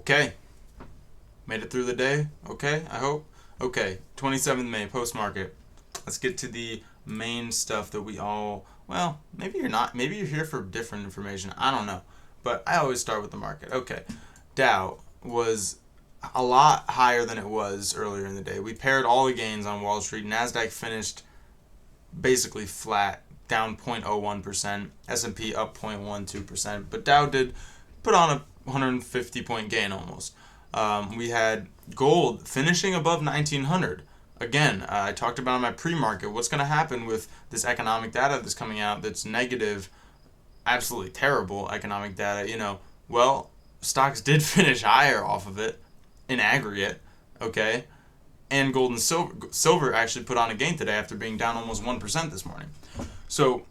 Okay. Made it through the day. Okay, I hope. Okay, 27th May, post-market. Let's get to the main stuff that we all, well, maybe you're not. Maybe you're here for different information. I don't know. But I always start with the market. Okay. Dow was a lot higher than it was earlier in the day. We paired all the gains on Wall Street. NASDAQ finished basically flat, down 0.01%. S&P up 0.12%. But Dow did put on a 150-point gain almost. We had gold finishing above 1900. Again, I talked about in my pre-market what's going to happen with this economic data that's coming out that's negative, absolutely terrible economic data. Well, stocks did finish higher off of it in aggregate, okay? And gold and silver actually put on a gain today after being down almost 1% this morning. So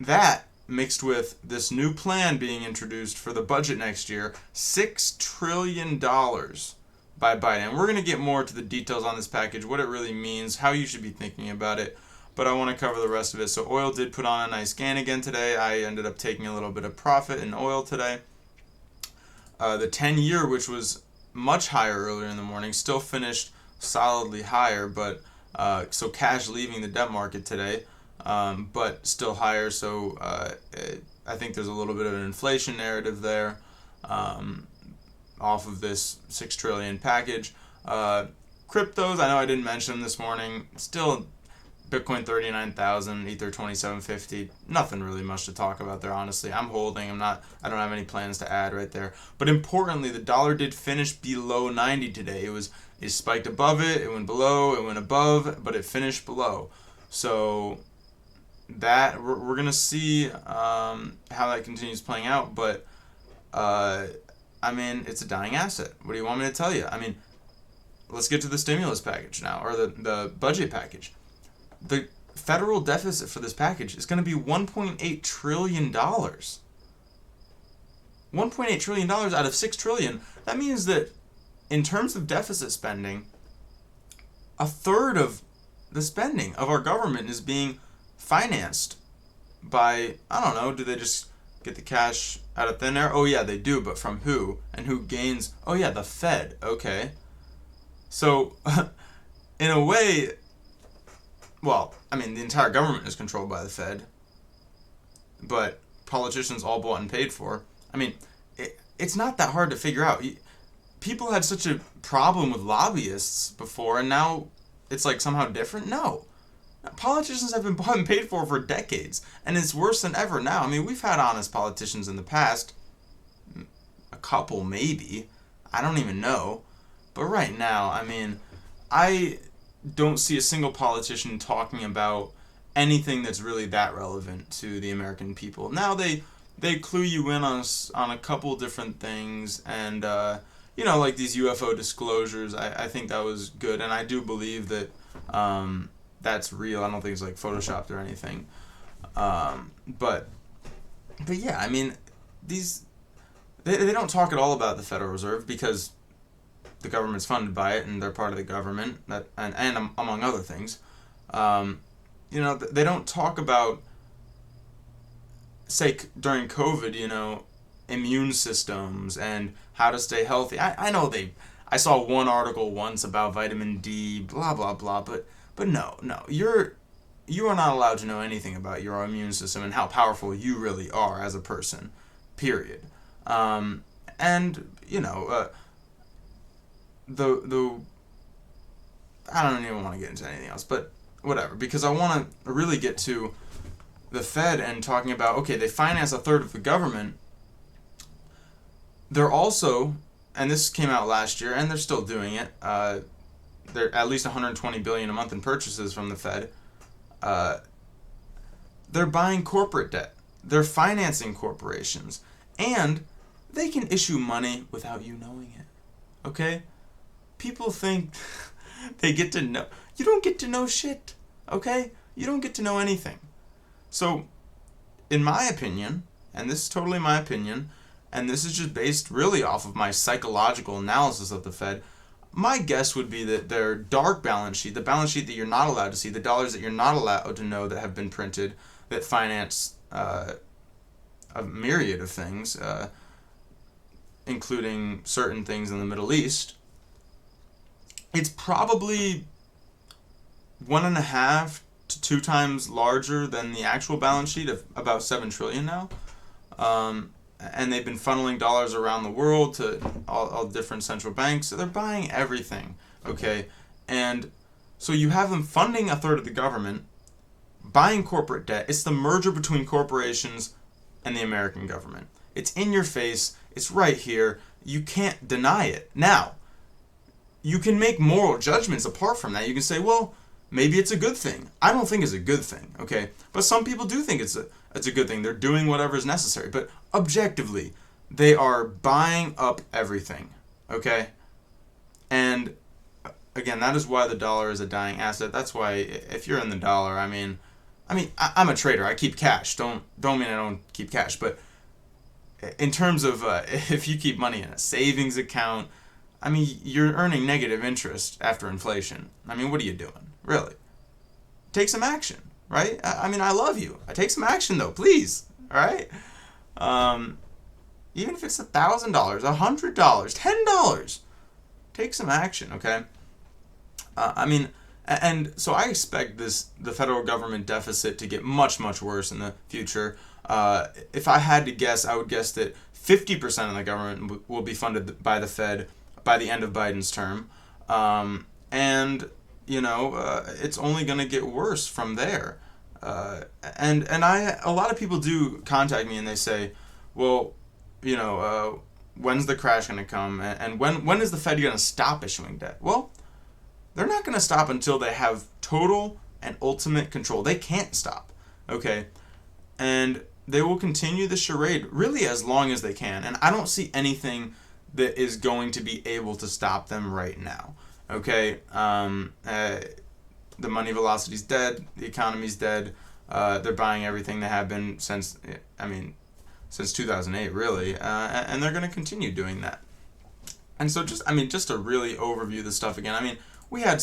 that mixed with this new plan being introduced for the budget next year, $6 trillion by Biden. And we're going to get more to the details on this package, what it really means, how you should be thinking about it, but I want to cover the rest of it. So oil did put on a nice gain again today. I ended up taking a little bit of profit in oil today. The 10-year, which was much higher earlier in the morning, still finished solidly higher, but so cash leaving the debt market today, but still higher. So I think there's a little bit of an inflation narrative there off of this $6 trillion package. Cryptos, I know I didn't mention them this morning. Still, Bitcoin 39,000, Ether 2750. Nothing really much to talk about there, honestly. I'm holding. I don't have any plans to add right there. But importantly, the dollar did finish below 90 today. It spiked above it, it went below, it went above, but it finished below. So that we're gonna see how that continues playing out. But it's a dying asset. What do you want me to tell you? Let's get to the stimulus package now, or the budget package. The federal deficit for this package is going to be $1.8 trillion. $1.8 trillion out of $6 trillion. That means that in terms of deficit spending, a third of the spending of our government is being financed by, I don't know, do they just get the cash out of thin air? Oh yeah, they do, but from who? And who gains? Oh yeah, the Fed. Okay. So, in a way, the entire government is controlled by the Fed, but politicians all bought and paid for. It's not that hard to figure out. People had such a problem with lobbyists before, and now it's like somehow different? No. Politicians have been bought and paid for decades, and it's worse than ever now. We've had honest politicians in the past. A couple, maybe. I don't even know. But right now, I don't see a single politician talking about anything that's really that relevant to the American people. Now they clue you in on a couple different things, and like these UFO disclosures. I think that was good, and I do believe that that's real. I don't think it's like photoshopped or anything. But yeah, these they don't talk at all about the Federal Reserve because the government's funded by it, and they're part of the government, and among other things. They don't talk about, say, during COVID, immune systems and how to stay healthy. I know I saw one article once about vitamin D, blah, blah, blah, but no, you are not allowed to know anything about your immune system and how powerful you really are as a person, period. The I don't even want to get into anything else, but whatever, because I want to really get to the Fed and talking about, okay, they finance a third of the government. They're also, and this came out last year, and they're still doing it, they're at least $120 billion a month in purchases from the Fed. They're buying corporate debt. They're financing corporations. And they can issue money without you knowing it. Okay? People think they get to know. You don't get to know shit. Okay? You don't get to know anything. So, in my opinion, and this is totally my opinion, and this is just based really off of my psychological analysis of the Fed, my guess would be that their dark balance sheet, the balance sheet that you're not allowed to see, the dollars that you're not allowed to know that have been printed, that finance a myriad of things, including certain things in the Middle East, it's probably 1.5 to 2 times larger than the actual balance sheet of about 7 trillion now. And they've been funneling dollars around the world to all different central banks. So they're buying everything, okay? And so you have them funding a third of the government, buying corporate debt. It's the merger between corporations and the American government. It's in your face. It's right here. You can't deny it. Now, you can make moral judgments apart from that. You can say, well, maybe it's a good thing. I don't think it's a good thing, okay? But some people do think it's a good thing. They're doing whatever is necessary. But objectively, they are buying up everything, okay? And again, that is why the dollar is a dying asset. That's why if you're in the dollar, I'm a trader. I keep cash. Don't mean I don't keep cash. But in terms of if you keep money in a savings account, you're earning negative interest after inflation. What are you doing? Really? Take some action, right? I love you. I take some action though, please. All right? Even if it's $1,000, $100, $10, take some action, okay? And so I expect the federal government deficit to get much, much worse in the future. If I had to guess, I would guess that 50% of the government will be funded by the Fed by the end of Biden's term. It's only going to get worse from there. And a lot of people do contact me and they say, well, when's the crash going to come? And when is the Fed going to stop issuing debt? Well, they're not going to stop until they have total and ultimate control. They can't stop, okay? And they will continue the charade really as long as they can. And I don't see anything that is going to be able to stop them right now, okay? The money velocity's dead. The economy's dead. They're buying everything they have been since 2008, really. And they're going to continue doing that. And so just to really overview the stuff again, we had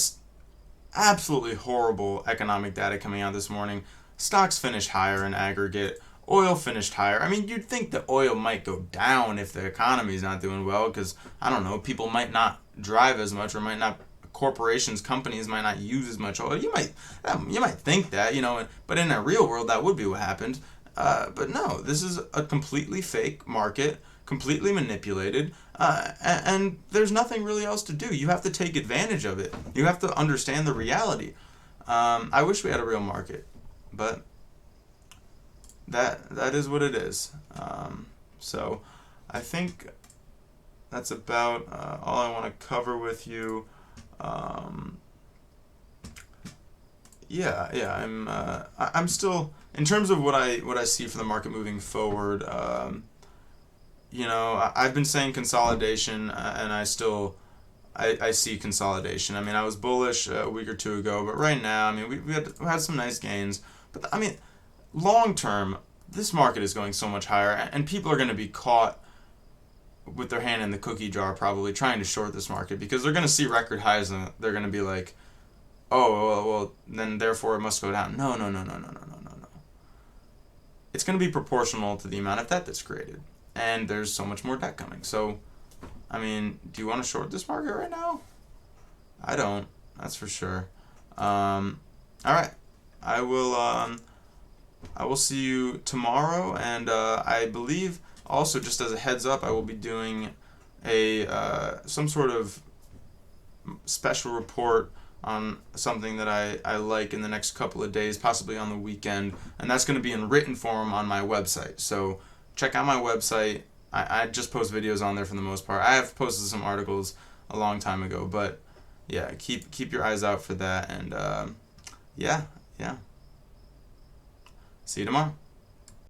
absolutely horrible economic data coming out this morning. Stocks finished higher in aggregate. Oil finished higher. You'd think that oil might go down if the economy's not doing well because, people might not drive as much or corporations, companies might not use as much oil. You might think that, but in a real world, that would be what happened. But no, this is a completely fake market, completely manipulated, and there's nothing really else to do. You have to take advantage of it. You have to understand the reality. I wish we had a real market, but that is what it is. So I think that's about all I want to cover with you. I'm still, in terms of what I see for the market moving forward. I've been saying consolidation, and I see consolidation. I was bullish a week or two ago, but right now, we had some nice gains. But long term, this market is going so much higher, and people are going to be caught with their hand in the cookie jar, probably trying to short this market because they're going to see record highs, and they're going to be like, oh, well, then therefore it must go down. No. It's going to be proportional to the amount of debt that's created. And there's so much more debt coming. So, do you want to short this market right now? I don't. That's for sure. All right. I will see you tomorrow. And I believe also, just as a heads up, I will be doing some sort of special report on something that I like in the next couple of days, possibly on the weekend. And that's going to be in written form on my website. So check out my website. I just post videos on there for the most part. I have posted some articles a long time ago, but yeah, keep your eyes out for that. And yeah. See you tomorrow.